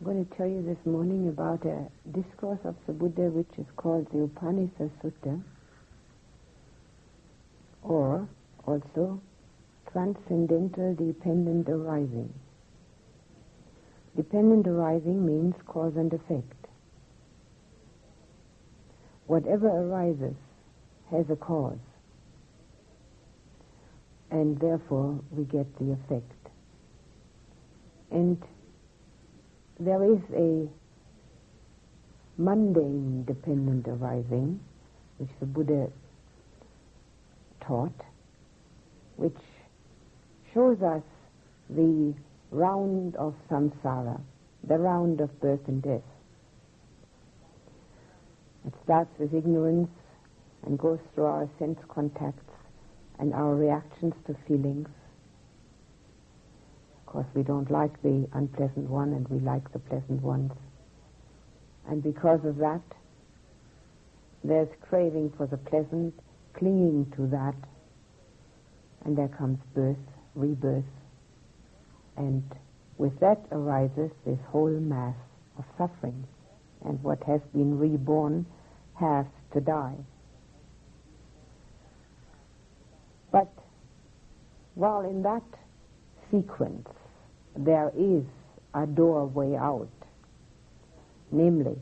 I'm going to tell you this morning about a discourse of the Buddha which is called the Upanisa Sutta, or also Transcendental Dependent Arising. Dependent arising means cause and effect. Whatever arises has a cause, and therefore we get the effect. And there is a mundane dependent arising, which the Buddha taught, which shows us the round of samsara, the round of birth and death. It starts with ignorance and goes through our sense contacts and our reactions to feelings. Of course, we don't like the unpleasant one and we like the pleasant ones. And because of that, there's craving for the pleasant, clinging to that, and there comes birth, rebirth, and with that arises this whole mass of suffering, and what has been reborn has to die. But while in that sequence there is a doorway out, namely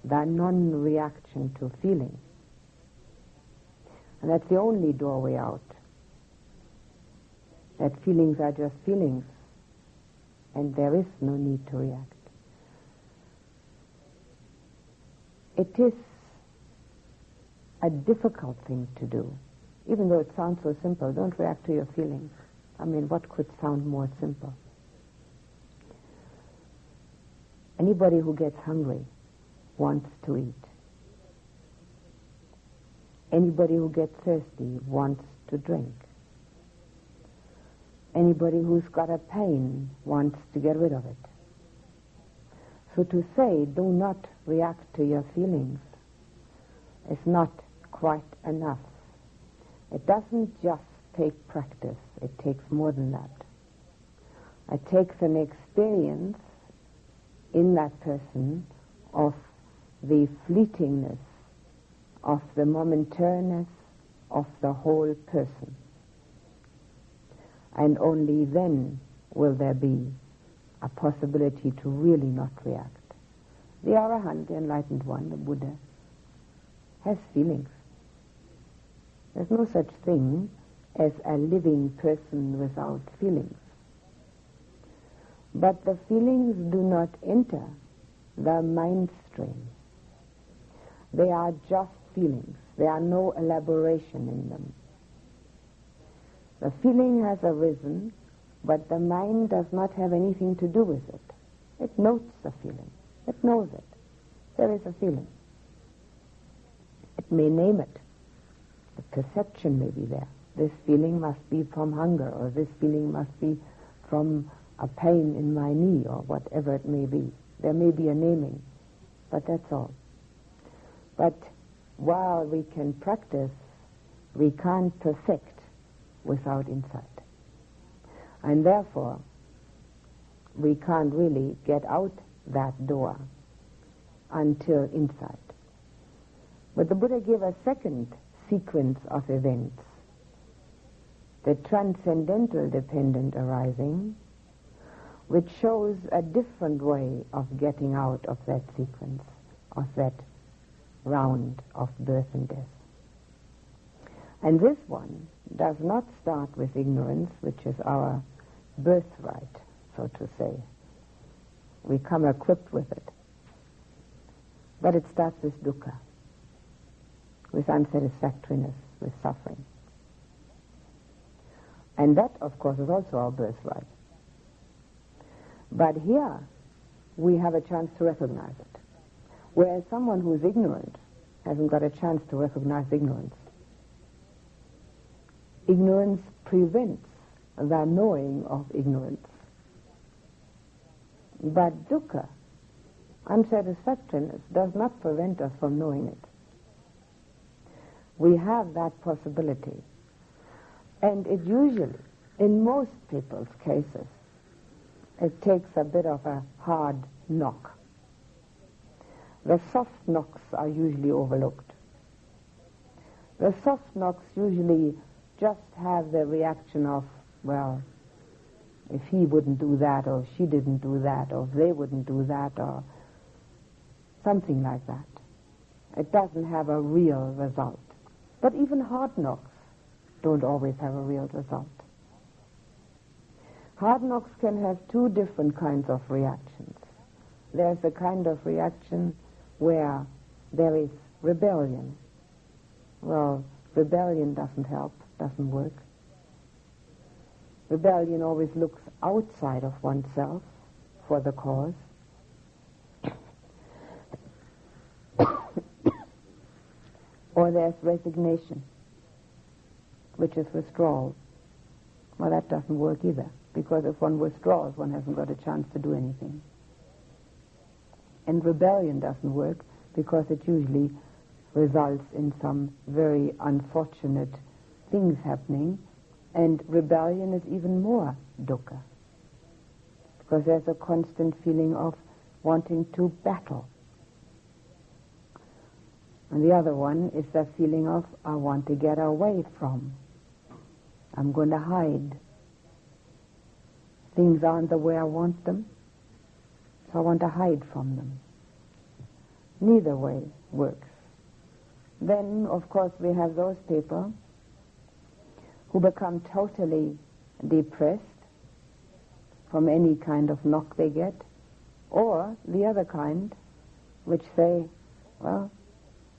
the non-reaction to feeling, and that's the only doorway out, that feelings are just feelings, and there is no need to react. It is a difficult thing to do, even though it sounds so simple. Don't react to your feelings. I mean, what could sound more simple? Anybody who gets hungry wants to eat. Anybody who gets thirsty wants to drink. Anybody who's got a pain wants to get rid of it. So to say, do not react to your feelings is not quite enough. It doesn't just take practice. It takes more than that. It takes an experience in that person of the fleetingness, of the momentariness of the whole person. And only then will there be a possibility to really not react. The Arahant, the enlightened one, the Buddha, has feelings. There's no such thing as a living person without feelings. But the feelings do not enter the mind stream. They are just feelings. There are no elaboration in them. The feeling has arisen, but the mind does not have anything to do with it. It notes the feeling. It knows it. There is a feeling. It may name it. The perception may be there. This feeling must be from hunger, or this feeling must be from a pain in my knee, or whatever it may be. There may be a naming, but that's all. But while we can practice, we can't perfect without insight. And therefore, we can't really get out that door until insight. But the Buddha gave a second sequence of events, the transcendental dependent arising, which shows a different way of getting out of that sequence, of that round of birth and death. And this one does not start with ignorance, which is our birthright, so to say. We come equipped with it. But it starts with dukkha, with unsatisfactoriness, with suffering. And that, of course, is also our birthright. But here, we have a chance to recognize it. Whereas someone who is ignorant hasn't got a chance to recognize ignorance. Ignorance prevents the knowing of ignorance. But dukkha, unsatisfactoriness, does not prevent us from knowing it. We have that possibility. And it usually, in most people's cases, It takes a bit of a hard knock. The soft knocks are usually overlooked. The soft knocks usually just have the reaction of, well, if he wouldn't do that, or if she didn't do that, or if they wouldn't do that, or something like that. It doesn't have a real result. But even hard knocks don't always have a real result. Hard knocks can have two different kinds of reactions. There's a kind of reaction where there is rebellion. Well, rebellion doesn't help, doesn't work. Rebellion always looks outside of oneself for the cause. Or there's resignation, which is withdrawal. Well, that doesn't work either, because if one withdraws, one hasn't got a chance to do anything. And rebellion doesn't work, because it usually results in some very unfortunate things happening, and rebellion is even more dukkha, because there's a constant feeling of wanting to battle. And the other one is the feeling of, I want to get away from. I'm going to hide. Things aren't the way I want them, so I want to hide from them. Neither way works. Then, of course, we have those people who become totally depressed from any kind of knock they get, or the other kind, which say, well,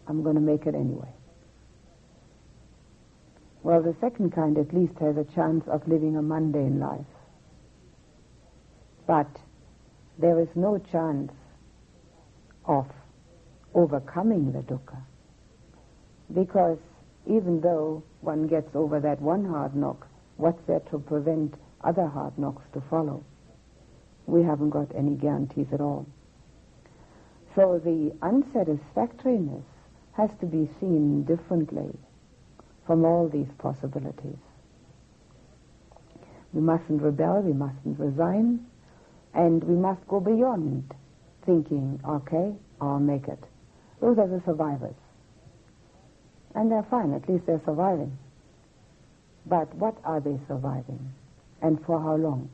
I'm going to make it anyway. Well, the second kind at least has a chance of living a mundane life. But there is no chance of overcoming the dukkha, because even though one gets over that one hard knock, what's there to prevent other hard knocks to follow? We haven't got any guarantees at all. So the unsatisfactoriness has to be seen differently from all these possibilities. We mustn't rebel, we mustn't resign, and we must go beyond thinking, okay, I'll make it. Those are the survivors. And they're fine, at least they're surviving. But what are they surviving? And for how long?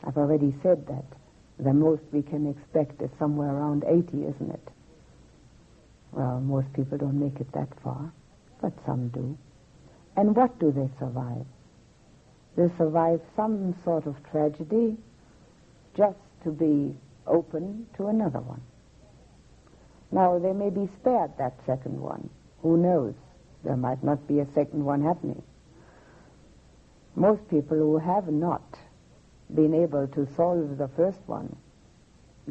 I've already said that the most we can expect is somewhere around 80, isn't it? Well, most people don't make it that far, but some do. And what do they survive? They survive some sort of tragedy just to be open to another one. Now, they may be spared that second one. Who knows? There might not be a second one happening. Most people who have not been able to solve the first one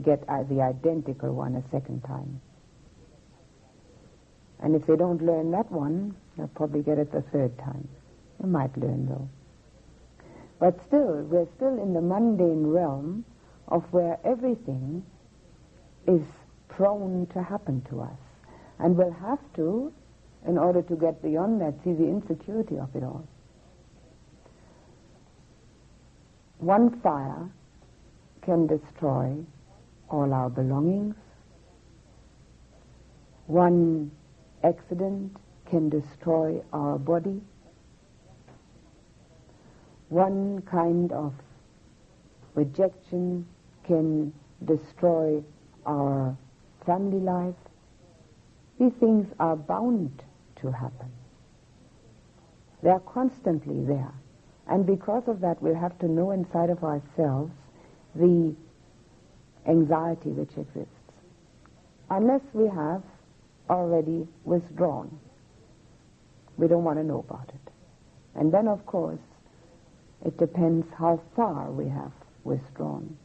get the identical one a second time. And if they don't learn that one, they'll probably get it the third time. They might learn, though. But still, we're still in the mundane realm of where everything is prone to happen to us. And we'll have to, in order to get beyond that, see the insecurity of it all. One fire can destroy all our belongings. One accident can destroy our body. One kind of rejection can destroy our family life. These things are bound to happen. They are constantly there. And because of that, we'll have to know inside of ourselves the anxiety which exists. Unless we have already withdrawn, we don't want to know about it. And then, of course, it depends how far we have withdrawn.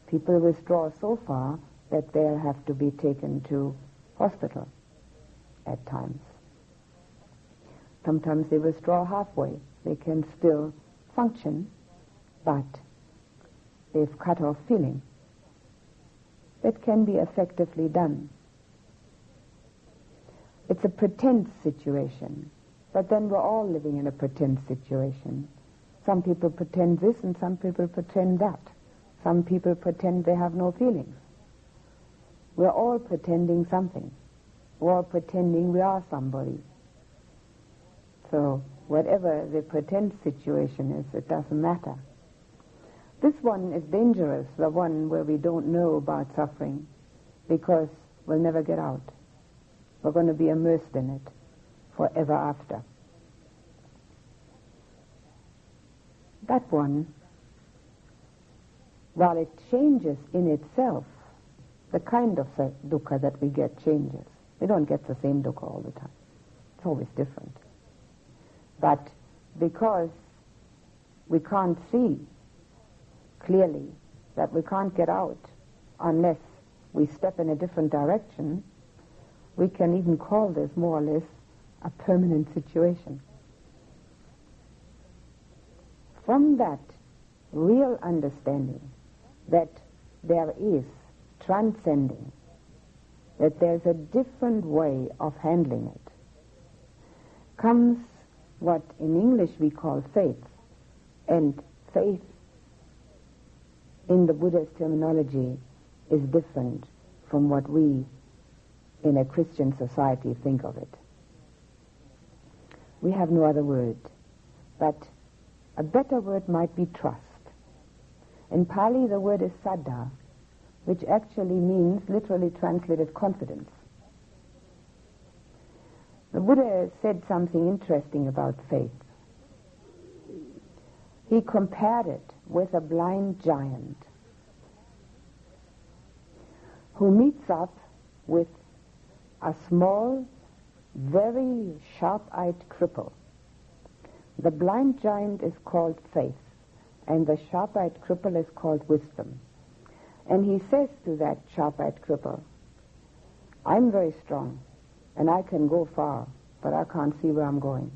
People withdraw so far that they'll have to be taken to hospital at times. Sometimes they withdraw halfway. They can still function, but they've cut off feeling. It can be effectively done. It's a pretense situation, but then we're all living in a pretense situation. Some people pretend this and some people pretend that. Some people pretend they have no feelings. We're all pretending something. We're all pretending we are somebody. So whatever the pretend situation is, it doesn't matter. This one is dangerous, the one where we don't know about suffering, because we'll never get out. We're going to be immersed in it forever after. That one, while it changes in itself, the kind of dukkha that we get changes. We don't get the same dukkha all the time. It's always different. But because we can't see clearly that we can't get out unless we step in a different direction, we can even call this more or less a permanent situation. From that real understanding that there is transcending, that there's a different way of handling it, comes what in English we call faith. And faith, in the Buddha's terminology, is different from what we in a Christian society think of it. We have no other word, but a better word might be trust. In Pali the word is saddha, which actually means, literally translated, confidence. The Buddha said something interesting about faith. He compared it with a blind giant who meets up with a small, very sharp-eyed cripple. The blind giant is called faith, and the sharp-eyed cripple is called wisdom. And he says to that sharp-eyed cripple, I'm very strong, and I can go far, but I can't see where I'm going.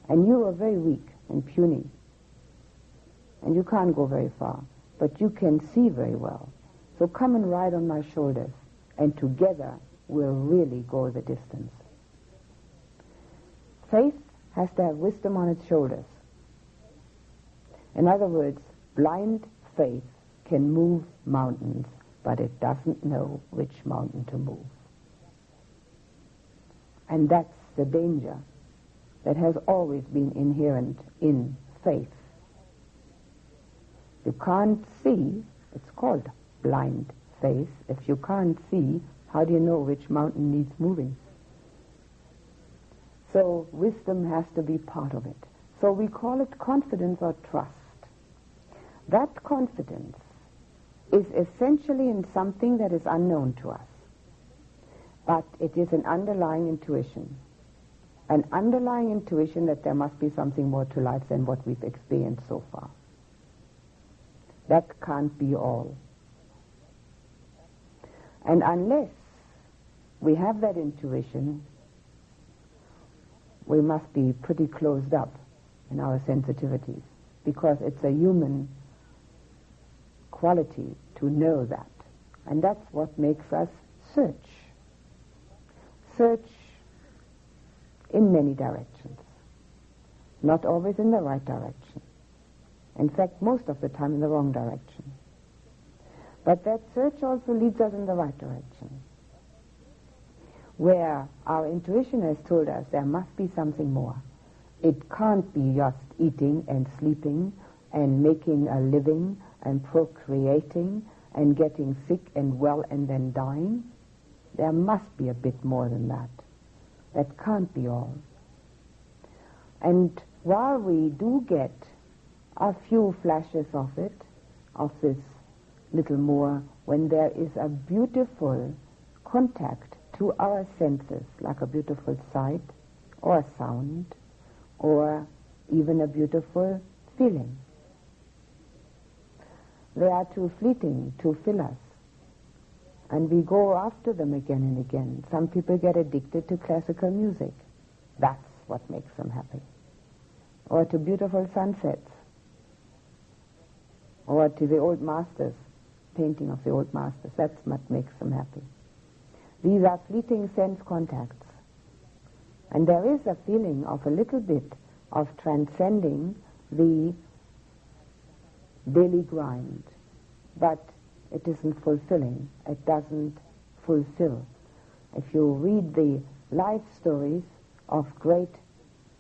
And you are very weak and puny, and you can't go very far, but you can see very well. So come and ride on my shoulders, and together we'll really go the distance. Faith has to have wisdom on its shoulders. In other words, blind faith can move mountains, but it doesn't know which mountain to move. And that's the danger that has always been inherent in faith. You can't see, it's called blind faith. If you can't see, how do you know which mountain needs moving? So wisdom has to be part of it. So we call it confidence or trust. That confidence is essentially in something that is unknown to us. But it is an underlying intuition. An underlying intuition that there must be something more to life than what we've experienced so far. That can't be all. And unless we have that intuition, we must be pretty closed up in our sensitivities, because it's a human quality to know that. And that's what makes us search. Search in many directions. Not always in the right direction. In fact, most of the time in the wrong direction. But that search also leads us in the right direction, where our intuition has told us there must be something more. It can't be just eating and sleeping and making a living and procreating and getting sick and well and then dying. There must be a bit more than that. That can't be all. And while we do get a few flashes of it, of this little more, when there is a beautiful contact to our senses, like a beautiful sight or sound or even a beautiful feeling, they are too fleeting to fill us. And we go after them again and again. Some people get addicted to classical music. That's what makes them happy. Or to beautiful sunsets. Or to the old masters, painting of the old masters. That's what makes them happy. These are fleeting sense contacts. And there is a feeling of a little bit of transcending the daily grind, but it isn't fulfilling. It doesn't fulfill. If you read the life stories of great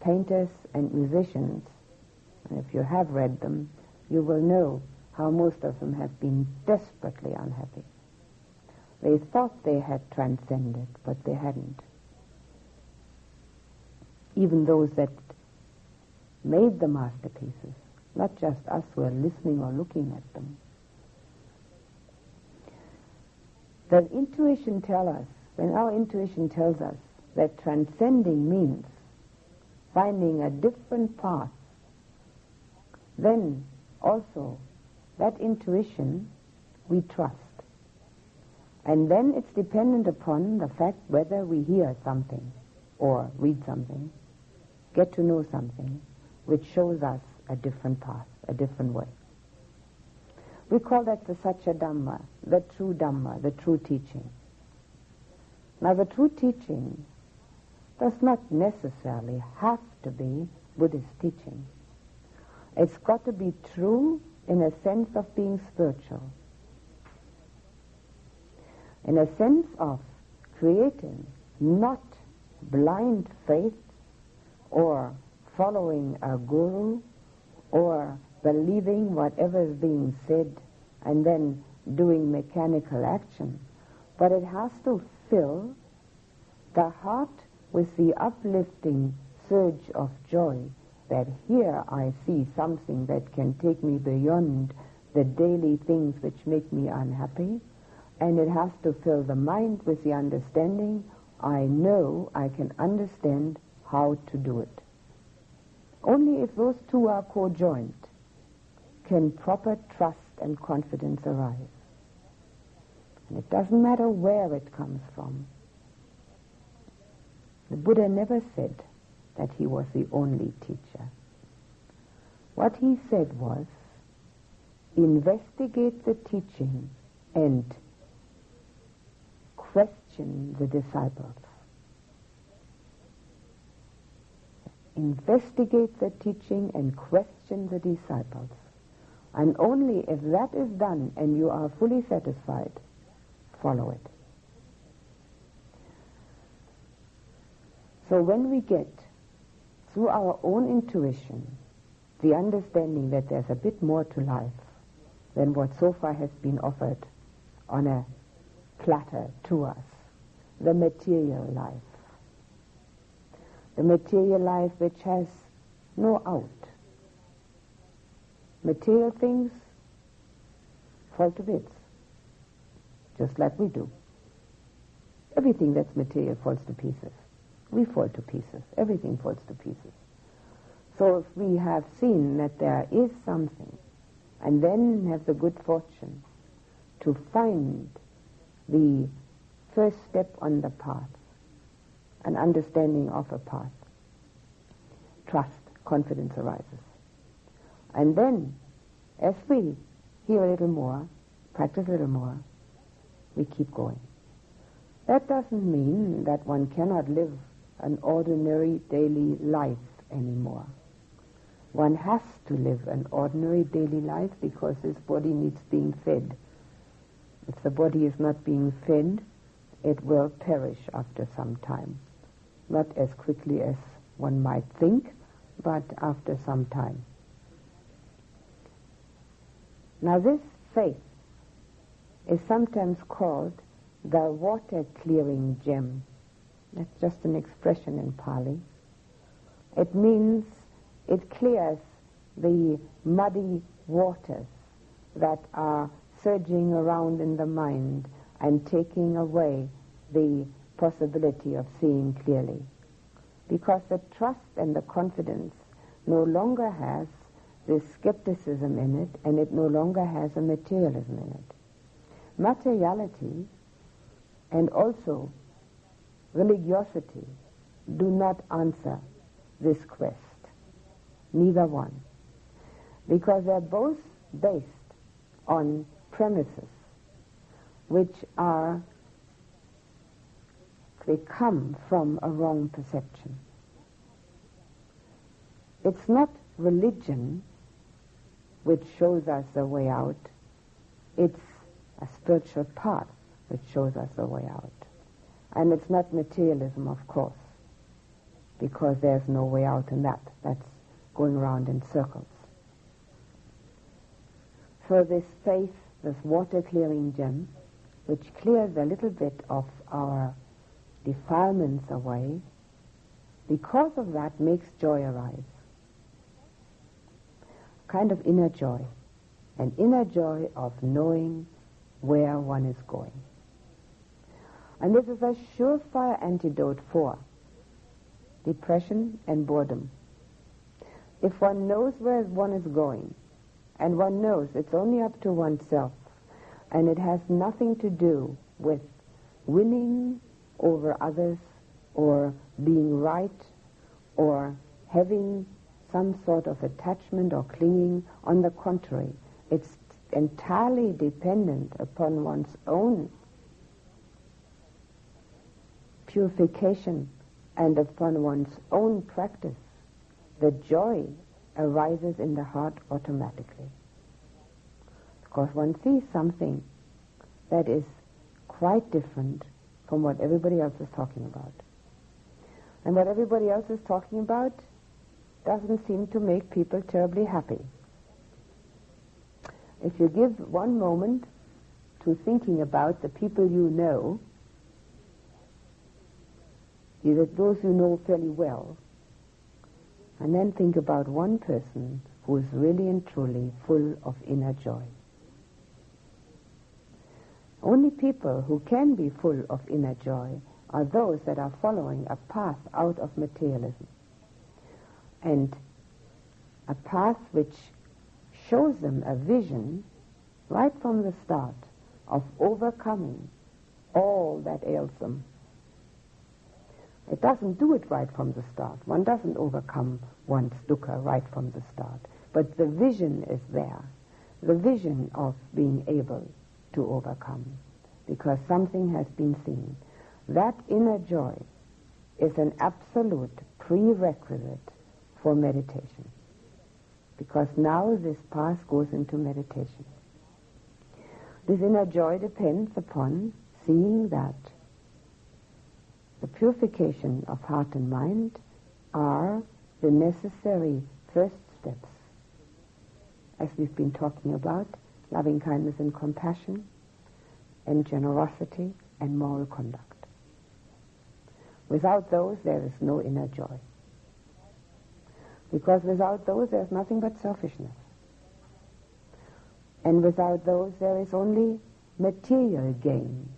painters and musicians, and if you have read them, you will know how most of them have been desperately unhappy. They thought they had transcended, but they hadn't. Even those that made the masterpieces, not just us who are listening or looking at them. The intuition tells us, when our intuition tells us that transcending means finding a different path, then also that intuition we trust. And then it's dependent upon the fact whether we hear something or read something, get to know something, which shows us a different path, a different way. We call that the Satya Dhamma, the true teaching. Now the true teaching does not necessarily have to be Buddhist teaching. It's got to be true in a sense of being spiritual, in a sense of creating not blind faith or following a guru or believing whatever is being said and then doing mechanical action, but it has to fill the heart with the uplifting surge of joy that here I see something that can take me beyond the daily things which make me unhappy, and it has to fill the mind with the understanding, I know I can understand how to do it. Only if those two are co-joined can proper trust and confidence arise. And it doesn't matter where it comes from. The Buddha never said that he was the only teacher. What he said was, investigate the teaching and question the disciples. Investigate the teaching and question the disciples. And only if that is done and you are fully satisfied, follow it. So when we get, through our own intuition, the understanding that there's a bit more to life than what so far has been offered on a platter to us, the material life. The material life which has no out. Material things fall to bits, just like we do. Everything that's material falls to pieces. We fall to pieces. Everything falls to pieces. So if we have seen that there is something, and then have the good fortune to find the first step on the path, an understanding of a path, trust, confidence arises. And then, as we hear a little more, practice a little more, we keep going. That doesn't mean that one cannot live an ordinary daily life anymore. One has to live an ordinary daily life because this body needs being fed. If the body is not being fed, it will perish after some time. Not as quickly as one might think, but after some time. Now this faith is sometimes called the water-clearing gem. That's just an expression in Pali. It means it clears the muddy waters that are surging around in the mind and taking away the possibility of seeing clearly. Because the trust and the confidence no longer has this skepticism in it, and it no longer has a materialism in it. Materiality and also religiosity do not answer this quest. Neither one. Because they're both based on premises which they come from a wrong perception. It's not religion which shows us the way out. It's a spiritual path which shows us the way out. And it's not materialism, of course, because there's no way out in that. That's going around in circles. So this faith, this water-clearing gem, which clears a little bit of our defilements away, because of that makes joy arise. Kind of inner joy. An inner joy of knowing where one is going. And this is a surefire antidote for depression and boredom. If one knows where one is going, and one knows it's only up to oneself, and it has nothing to do with winning over others, or being right, or having some sort of attachment or clinging. On the contrary, it's entirely dependent upon one's own purification and upon one's own practice. The joy arises in the heart automatically. Because one sees something that is quite different from what everybody else is talking about. And what everybody else is talking about doesn't seem to make people terribly happy. If you give one moment to thinking about the people you know, either those you know fairly well, and then think about one person who is really and truly full of inner joy. Only people who can be full of inner joy are those that are following a path out of materialism, and a path which shows them a vision right from the start of overcoming all that ails them. It doesn't do it right from the start. One doesn't overcome one's dukkha right from the start. But the vision is there. The vision of being able to overcome. Because something has been seen. That inner joy is an absolute prerequisite for meditation. Because now this path goes into meditation. This inner joy depends upon seeing that the purification of heart and mind are the necessary first steps, as we've been talking about, loving kindness and compassion, and generosity and moral conduct. Without those, there is no inner joy. Because without those, there's nothing but selfishness. And without those, there is only material gain.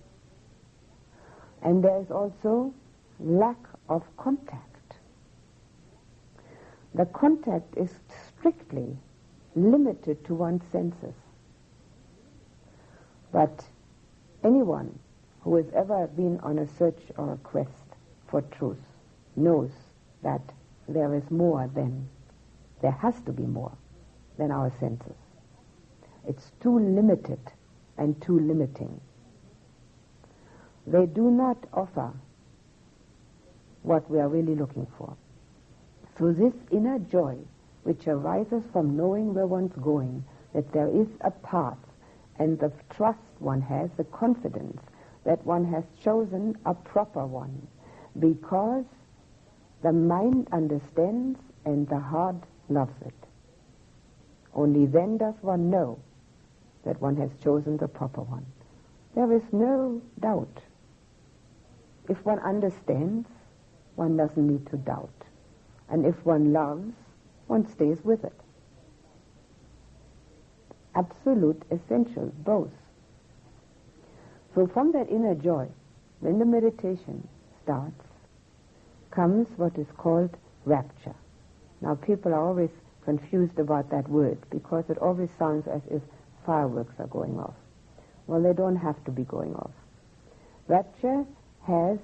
And there is also lack of contact. The contact is strictly limited to one's senses. But anyone who has ever been on a search or a quest for truth knows that there is more than, there has to be more than our senses. It's too limited and too limiting. They do not offer what we are really looking for. So this inner joy, which arises from knowing where one's going, that there is a path, and the trust one has, the confidence that one has chosen a proper one, because the mind understands and the heart loves it. Only then does one know that one has chosen the proper one. There is no doubt. If one understands, one doesn't need to doubt. And if one loves, one stays with it. Absolute essentials, both. So from that inner joy, when the meditation starts, comes what is called rapture. Now people are always confused about that word because it always sounds as if fireworks are going off. Well, they don't have to be going off. Rapture has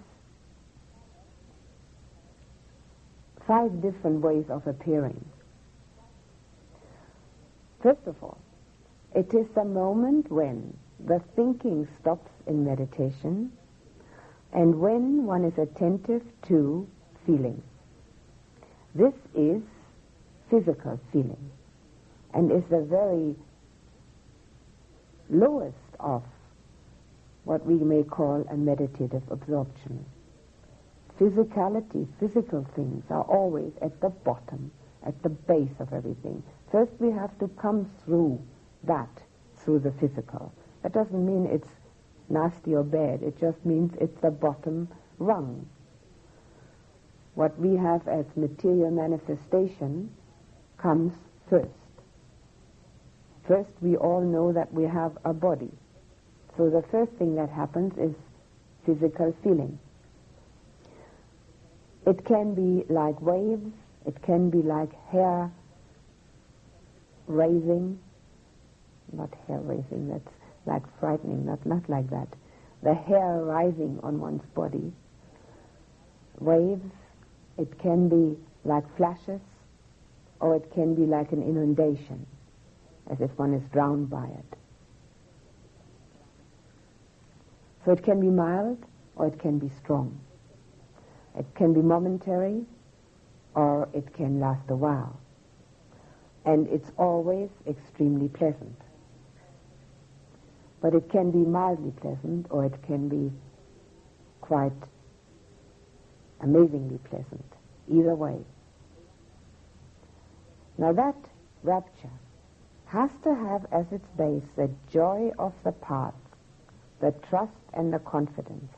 5 different ways of appearing. First of all, it is the moment when the thinking stops in meditation and when one is attentive to feeling. This is physical feeling, and is the very lowest of what we may call a meditative absorption. Physicality, physical things are always at the bottom, at the base of everything. First we have to come through that, through the physical. That doesn't mean it's nasty or bad, it just means it's the bottom rung. What we have as material manifestation comes first. First, we all know that we have a body. So the first thing that happens is physical feeling. It can be like waves, it can be like hair raising, not hair raising, that's like frightening, not like that. The hair rising on one's body. Waves, it can be like flashes, or it can be like an inundation, as if one is drowned by it. So it can be mild, or it can be strong. It can be momentary, or it can last a while. And it's always extremely pleasant. But it can be mildly pleasant, or it can be quite amazingly pleasant. Either way. Now that rapture has to have as its base the joy of the path, the trust and the confidence.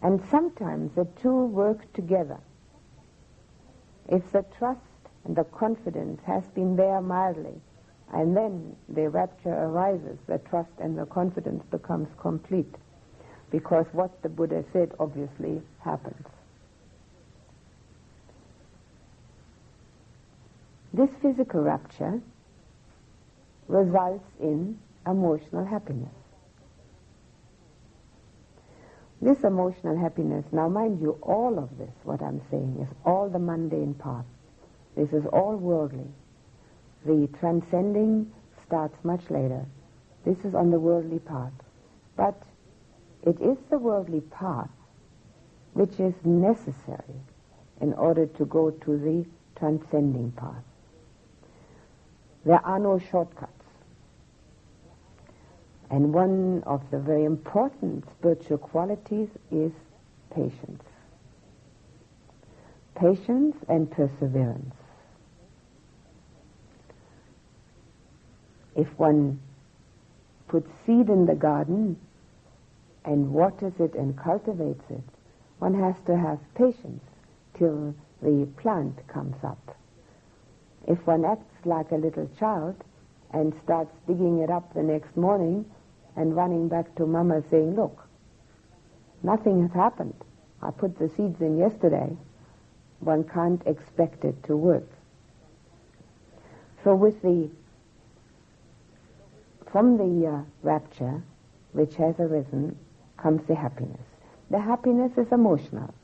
And sometimes the two work together. If the trust and the confidence has been there mildly, and then the rapture arises, the trust and the confidence becomes complete, because what the Buddha said obviously happens. This physical rapture results in emotional happiness. This emotional happiness, now mind you, all of this, what I'm saying, is all the mundane path. This is all worldly. The transcending starts much later. This is on the worldly path. But it is the worldly path which is necessary in order to go to the transcending path. There are no shortcuts. And one of the very important spiritual qualities is patience. Patience and perseverance. If one puts seed in the garden and waters it and cultivates it, one has to have patience till the plant comes up. If one acts like a little child and starts digging it up the next morning and running back to Mama saying, look, nothing has happened. I put the seeds in yesterday. One can't expect it to work. So from the rapture which has arisen comes the happiness. The happiness is emotional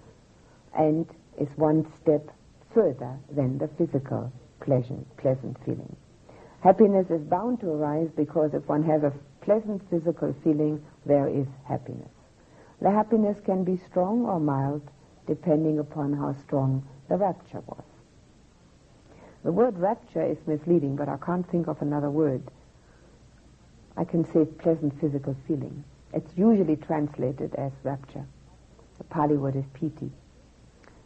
and is one step further than the physical pleasant feeling. Happiness is bound to arise because if one has a pleasant physical feeling, there is happiness. The happiness can be strong or mild, depending upon how strong the rapture was. The word rapture is misleading, but I can't think of another word. I can say pleasant physical feeling. It's usually translated as rapture. The Pali word is piti.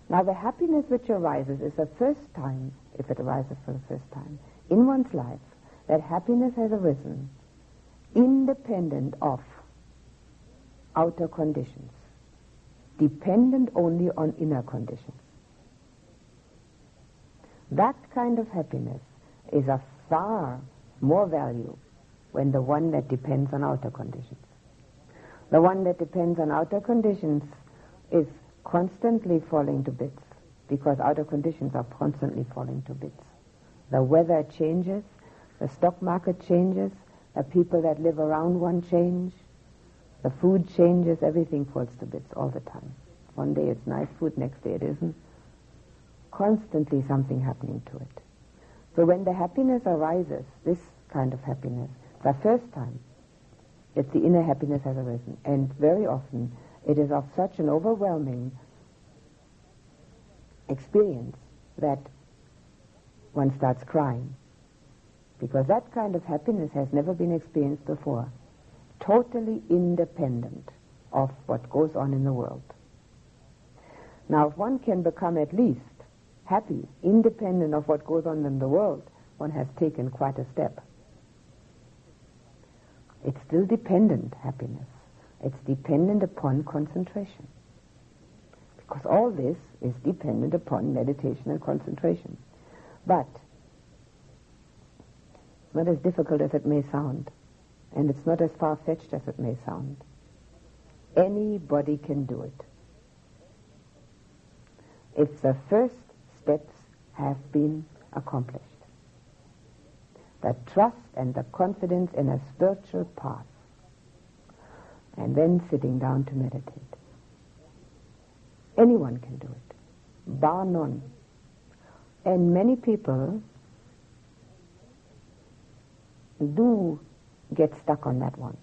Now the happiness which arises is the first time, if it arises for the first time, in one's life, that happiness has arisen independent of outer conditions, dependent only on inner conditions. That kind of happiness is of far more value than the one that depends on outer conditions. The one that depends on outer conditions is constantly falling to bits, because outer conditions are constantly falling to bits. The weather changes, the stock market changes, the people that live around one change, the food changes, everything falls to bits all the time. One day it's nice food, next day it isn't. Constantly something happening to it. So when the happiness arises, this kind of happiness, the first time, it's the inner happiness has arisen. And very often it is of such an overwhelming experience that one starts crying, because that kind of happiness has never been experienced before, totally independent of what goes on in the world. Now, if one can become at least happy, independent of what goes on in the world, one has taken quite a step. It's still dependent happiness. It's dependent upon concentration. Because all this is dependent upon meditation and concentration. But it's not as difficult as it may sound, and it's not as far-fetched as it may sound. Anybody can do it, if the first steps have been accomplished. The trust and the confidence in a spiritual path, and then sitting down to meditate. Anyone can do it, bar none. And many people do get stuck on that one.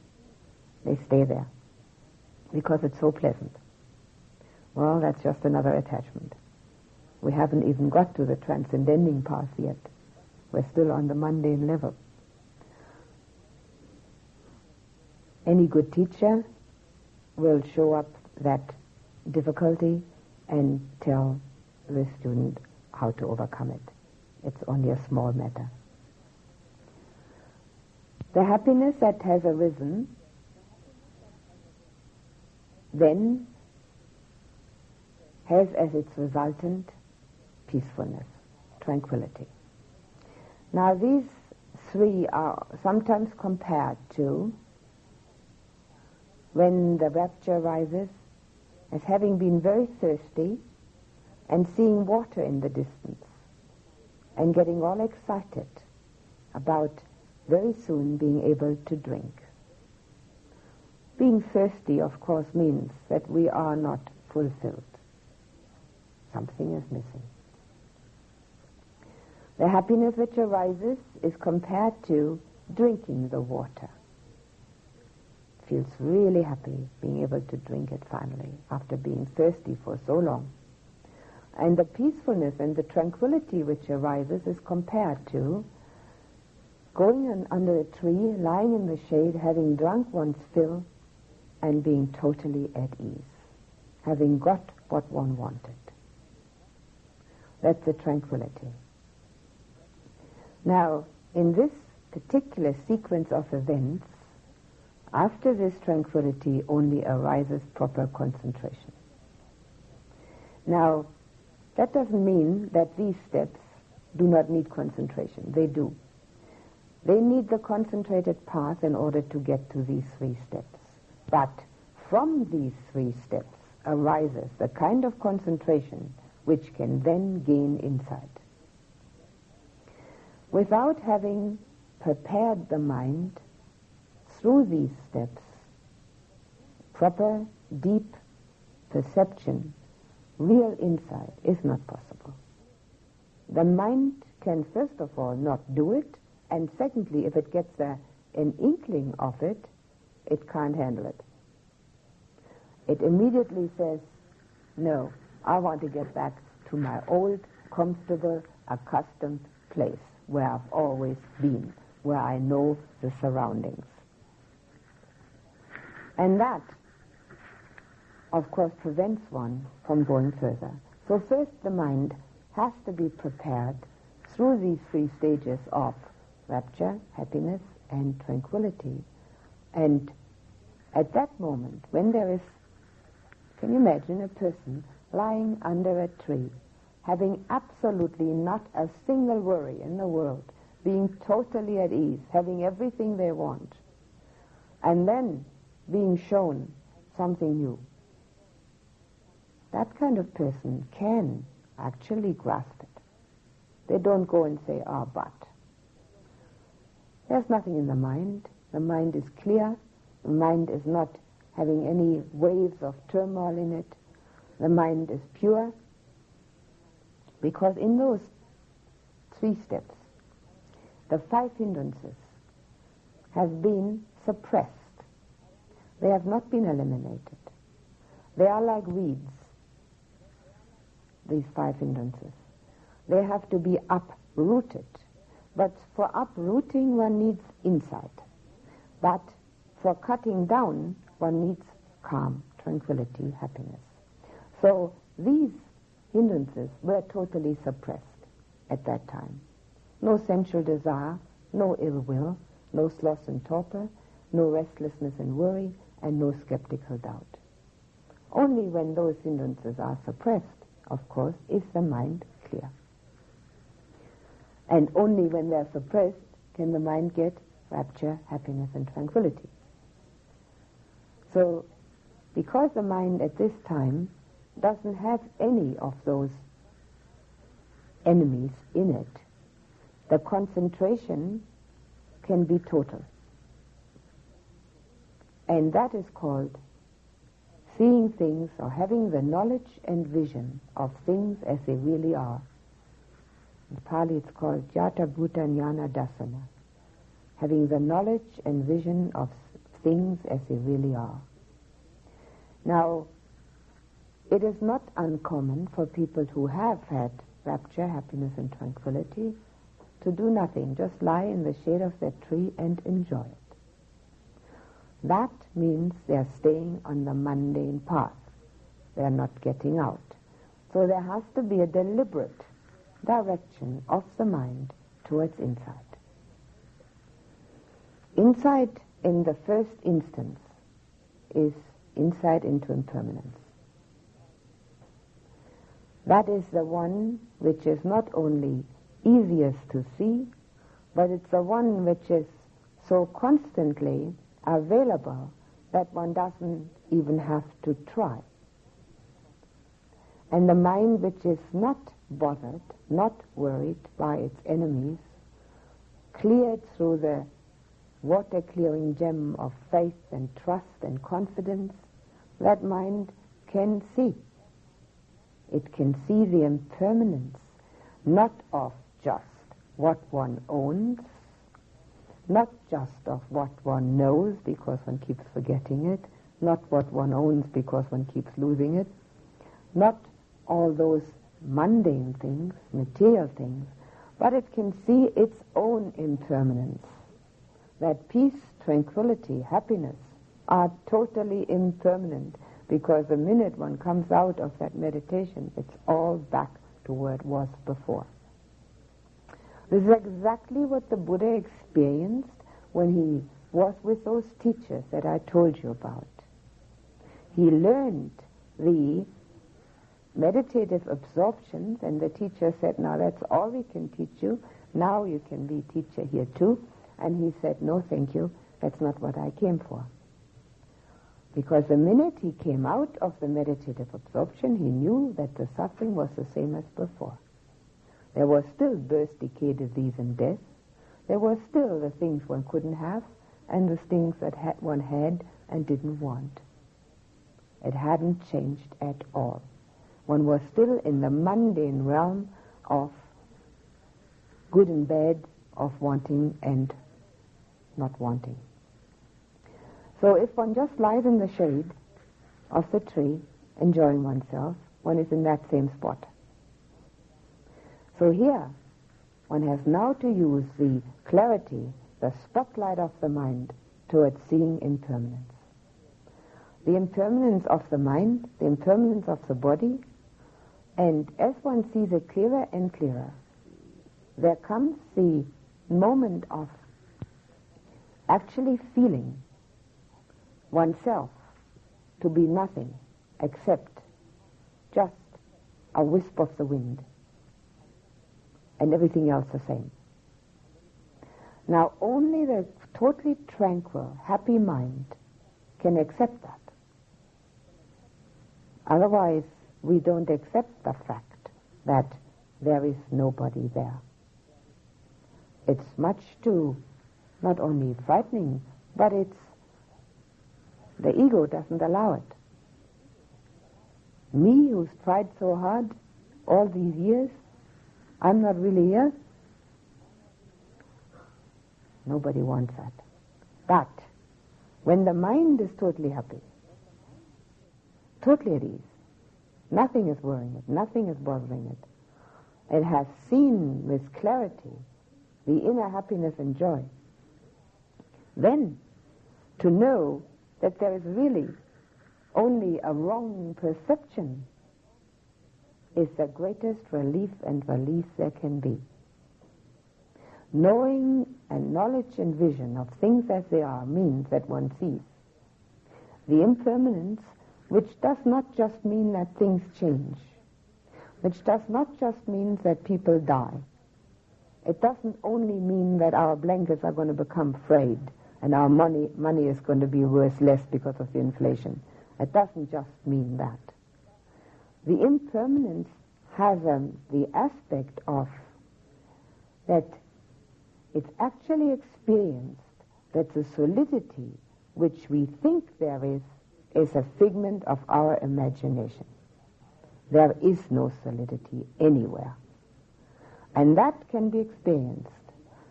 They stay there because it's so pleasant. Well, that's just another attachment. We haven't even got to the transcending path yet. We're still on the mundane level. Any good teacher will show up that difficulty and tell the student how to overcome it. It's only a small matter. The happiness that has arisen then has as its resultant peacefulness, tranquility. Now these three are sometimes compared to, when the rapture rises, as having been very thirsty and seeing water in the distance and getting all excited about very soon being able to drink. Being thirsty, of course, means that we are not fulfilled. Something is missing. The happiness which arises is compared to drinking the water. Feels really happy being able to drink it finally after being thirsty for so long. And the peacefulness and the tranquility which arises is compared to going under a tree, lying in the shade, having drunk one's fill, and being totally at ease, having got what one wanted. That's the tranquility. Now, in this particular sequence of events, after this tranquility only arises proper concentration. Now, that doesn't mean that these steps do not need concentration. They do. They need the concentrated path in order to get to these three steps. But from these three steps arises the kind of concentration which can then gain insight. Without having prepared the mind through these steps, proper, deep perception, real insight is not possible. The mind can, first of all, not do it, and secondly, if it gets an inkling of it, it can't handle it. It immediately says, no, I want to get back to my old, comfortable, accustomed place where I've always been, where I know the surroundings. And that, of course, prevents one from going further. So first the mind has to be prepared through these three stages of rapture, happiness, and tranquility. And at that moment, when there is, can you imagine a person lying under a tree, having absolutely not a single worry in the world, being totally at ease, having everything they want, and then being shown something new. That kind of person can actually grasp it. They don't go and say, but. There's nothing in the mind. The mind is clear. The mind is not having any waves of turmoil in it. The mind is pure. Because in those three steps, the five hindrances have been suppressed. They have not been eliminated. They are like weeds, these five hindrances. They have to be rooted. But for uprooting, one needs insight. But for cutting down, one needs calm, tranquility, happiness. So these hindrances were totally suppressed at that time. No sensual desire, no ill will, no sloth and torpor, no restlessness and worry, and no skeptical doubt. Only when those hindrances are suppressed, of course, is the mind clear. And only when they're suppressed can the mind get rapture, happiness, and tranquility. So, because the mind at this time doesn't have any of those enemies in it, the concentration can be total. And that is called seeing things, or having the knowledge and vision of things as they really are. In Pali it's called Jata Bhuta Jnana Dasana, having the knowledge and vision of things as they really are. Now, it is not uncommon for people who have had rapture, happiness, and tranquility to do nothing, just lie in the shade of their tree and enjoy it. That means they are staying on the mundane path. They are not getting out. So there has to be a deliberate direction of the mind towards insight. Insight in the first instance is insight into impermanence. That is the one which is not only easiest to see, but it's the one which is so constantly available that one doesn't even have to try. And the mind which is not bothered, not worried by its enemies, cleared through the water-clearing gem of faith and trust and confidence, that mind can see. It can see the impermanence, not of just what one owns, not just of what one knows because one keeps forgetting it, not what one owns because one keeps losing it, not all those mundane things, material things, but it can see its own impermanence. That peace, tranquility, happiness are totally impermanent, because the minute one comes out of that meditation, it's all back to where it was before. This is exactly what the Buddha experienced when he was with those teachers that I told you about. He learned the meditative absorptions, and the teacher said, now that's all we can teach you. Now you can be teacher here too. And he said, no, thank you. That's not what I came for. Because the minute he came out of the meditative absorption, he knew that the suffering was the same as before. There was still birth, decay, disease, and death. There were still the things one couldn't have, and the things that one had and didn't want. It hadn't changed at all. One was still in the mundane realm of good and bad, of wanting and not wanting. So if one just lies in the shade of the tree, enjoying oneself, one is in that same spot. So here, one has now to use the clarity, the spotlight of the mind towards seeing impermanence. The impermanence of the mind, the impermanence of the body, and as one sees it clearer and clearer, there comes the moment of actually feeling oneself to be nothing except just a wisp of the wind, and everything else the same. Now, only the totally tranquil, happy mind can accept that. Otherwise, we don't accept the fact that there is nobody there. It's much too, not only frightening, but the ego doesn't allow it. Me, who's tried so hard all these years, I'm not really here. Nobody wants that. But when the mind is totally happy, totally at ease, nothing is worrying it, nothing is bothering it, it has seen with clarity the inner happiness and joy, then to know that there is really only a wrong perception is the greatest relief and release there can be. Knowing and knowledge and vision of things as they are means that one sees the impermanence, which does not just mean that things change, which does not just mean that people die. It doesn't only mean that our blankets are going to become frayed and our money is going to be worth less because of the inflation. It doesn't just mean that. The impermanence has the aspect of that it's actually experienced that the solidity which we think there is a figment of our imagination. There is no solidity anywhere. And that can be experienced.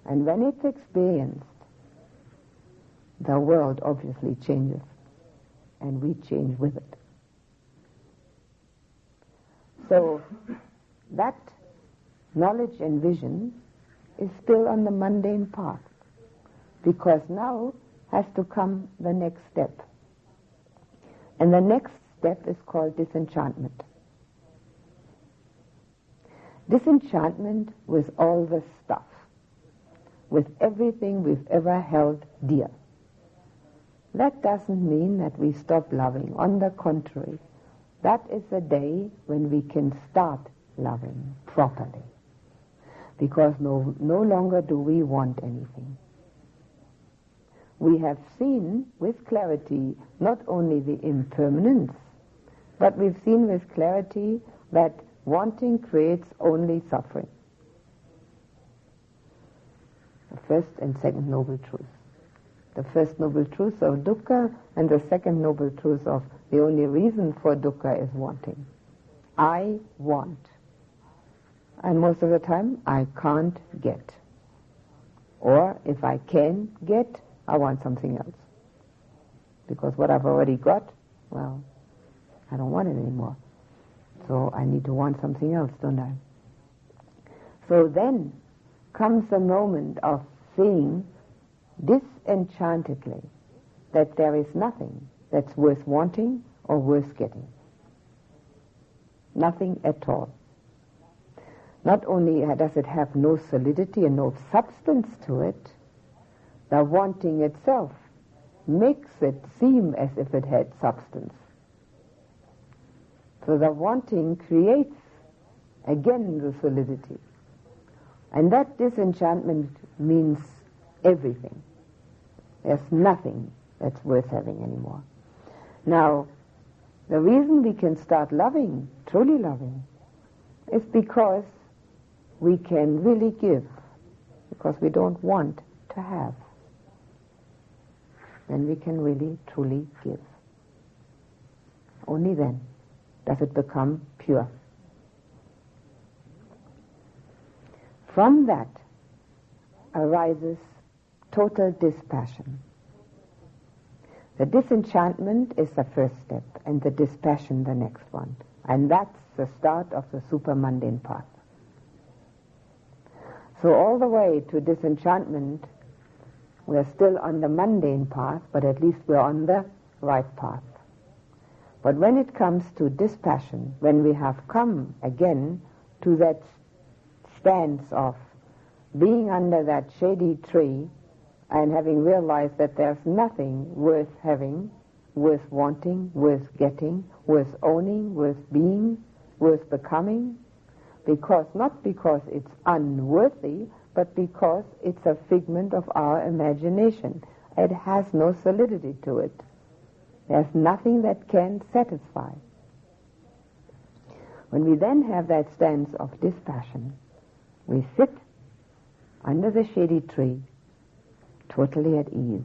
And when it's experienced, the world obviously changes, and we change with it. So that knowledge and vision is still on the mundane path, because now has to come the next step. And the next step is called disenchantment. Disenchantment with all the stuff, with everything we've ever held dear. That doesn't mean that we stop loving. On the contrary, that is the day when we can start loving properly. Because no longer do we want anything. We have seen with clarity not only the impermanence, but we've seen with clarity that wanting creates only suffering. The first and second noble truth. The first noble truth of dukkha and the second noble truth of the only reason for dukkha is wanting. I want. And most of the time, I can't get. Or if I can get, I want something else. Because what I've already got, well, I don't want it anymore. So I need to want something else, don't I? So then comes the moment of seeing disenchantedly that there is nothing that's worth wanting or worth getting. Nothing at all. Not only does it have no solidity and no substance to it, the wanting itself makes it seem as if it had substance. So the wanting creates again the solidity. And that disenchantment means everything. There's nothing that's worth having anymore. Now, the reason we can start loving, truly loving, is because we can really give, because we don't want to have. Then we can really, truly give. Only then does it become pure. From that arises total dispassion. The disenchantment is the first step, and the dispassion the next one. And that's the start of the super-mundane path. So all the way to disenchantment, we're still on the mundane path, but at least we're on the right path. But when it comes to dispassion, when we have come again to that stance of being under that shady tree and having realized that there's nothing worth having, worth wanting, worth getting, worth owning, worth being, worth becoming, not because it's unworthy, but because it's a figment of our imagination. It has no solidity to it. There's nothing that can satisfy. When we then have that stance of dispassion, we sit under the shady tree, totally at ease.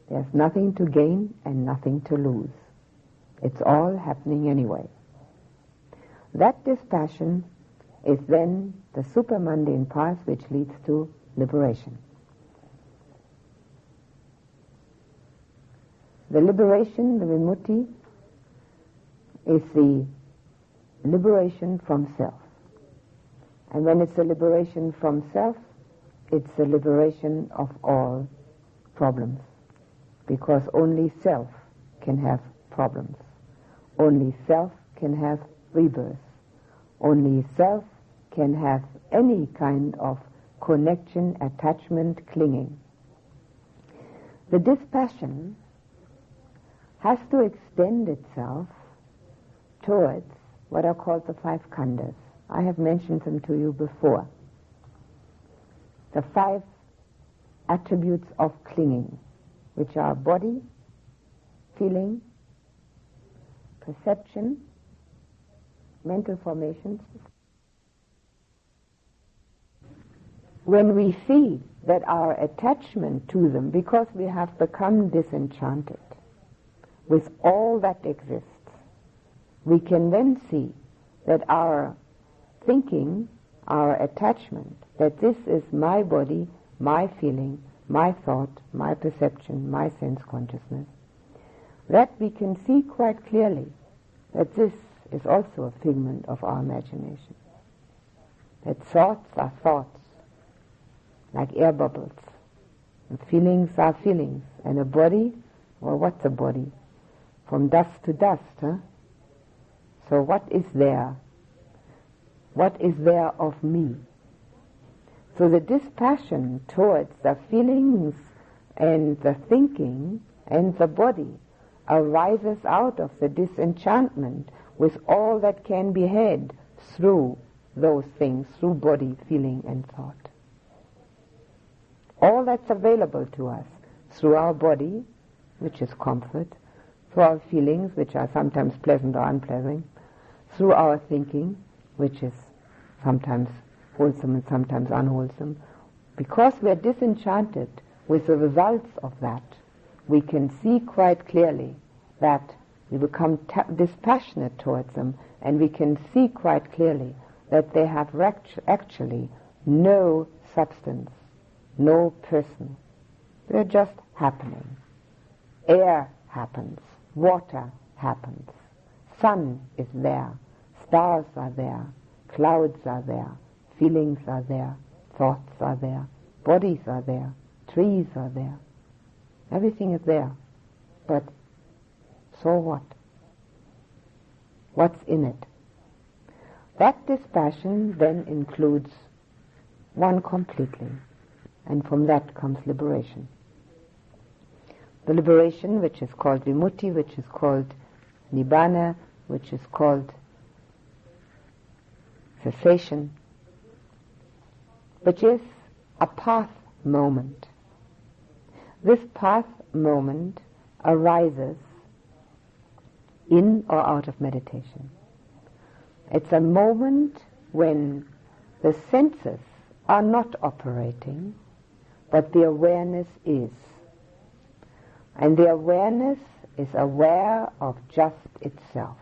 There's nothing to gain and nothing to lose. It's all happening anyway. That dispassion is then the super-mundane path which leads to liberation. The liberation, the vimutti, is the liberation from self. And when it's a liberation from self, it's a liberation of all problems. Because only self can have problems. Only self can have rebirth. Only self can have any kind of connection, attachment, clinging. The dispassion has to extend itself towards what are called the 5 khandhas. I have mentioned them to you before. The 5 attributes of clinging, which are body, feeling, perception, mental formations. When we see that our attachment to them, because we have become disenchanted with all that exists, we can then see that our thinking, our attachment, that this is my body, my feeling, my thought, my perception, my sense consciousness, that we can see quite clearly that this is also a figment of our imagination. That thoughts are thoughts, like air bubbles, and feelings are feelings, and a body, well, what's a body? From dust to dust, huh? So what is there? What is there of me? So the dispassion towards the feelings and the thinking and the body arises out of the disenchantment with all that can be had through those things, through body, feeling and thought. All that's available to us through our body, which is comfort, through our feelings, which are sometimes pleasant or unpleasant, through our thinking, which is sometimes wholesome and sometimes unwholesome. Because we are disenchanted with the results of that, we can see quite clearly that we become dispassionate towards them, and we can see quite clearly that they have actually no substance, no person. They're just happening. Air happens, water happens, sun is there, stars are there, clouds are there, feelings are there, thoughts are there, bodies are there, trees are there. Everything is there. But so what? What's in it? That dispassion then includes one completely, and from that comes liberation. The liberation which is called vimutti, which is called nibbana, which is called cessation, which is a path moment. This path moment arises in or out of meditation. It's a moment when the senses are not operating, but the awareness is. And the awareness is aware of just itself.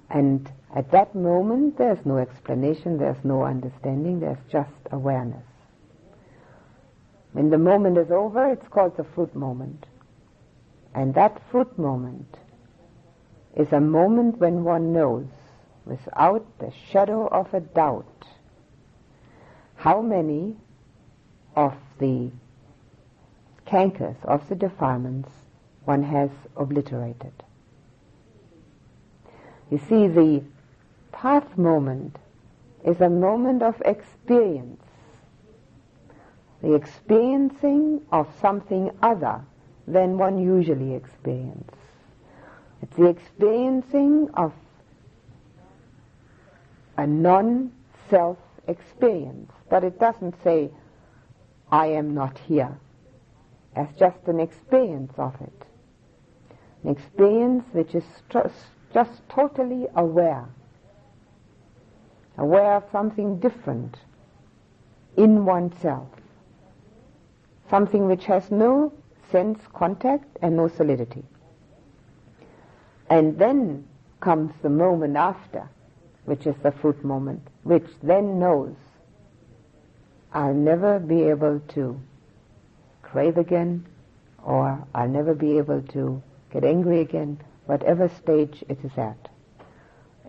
And at that moment there's no explanation, there's no understanding, there's just awareness. When the moment is over, it's called the fruit moment. And that fruit moment is a moment when one knows, without the shadow of a doubt, how many of the cankers, of the defilements, one has obliterated. You see, the path moment is a moment of experience. The experiencing of something other than one usually experiences. It's the experiencing of a non-self experience. But it doesn't say, I am not here. It's just an experience of it. An experience which is just totally aware. Aware of something different in oneself. Something which has no sense contact and no solidity. And then comes the moment after, which is the fruit moment, which then knows, I'll never be able to crave again, or I'll never be able to get angry again, whatever stage it is at.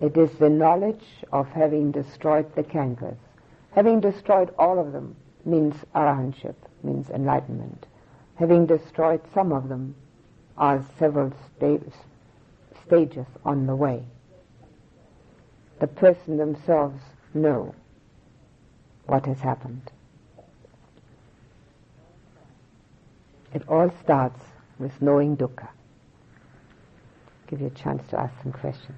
It is the knowledge of having destroyed the cankers. Having destroyed all of them means arahantship, means enlightenment. Having destroyed some of them are several stages on the way. The person themselves know what has happened. It all starts with knowing dukkha. Give you a chance to ask some questions.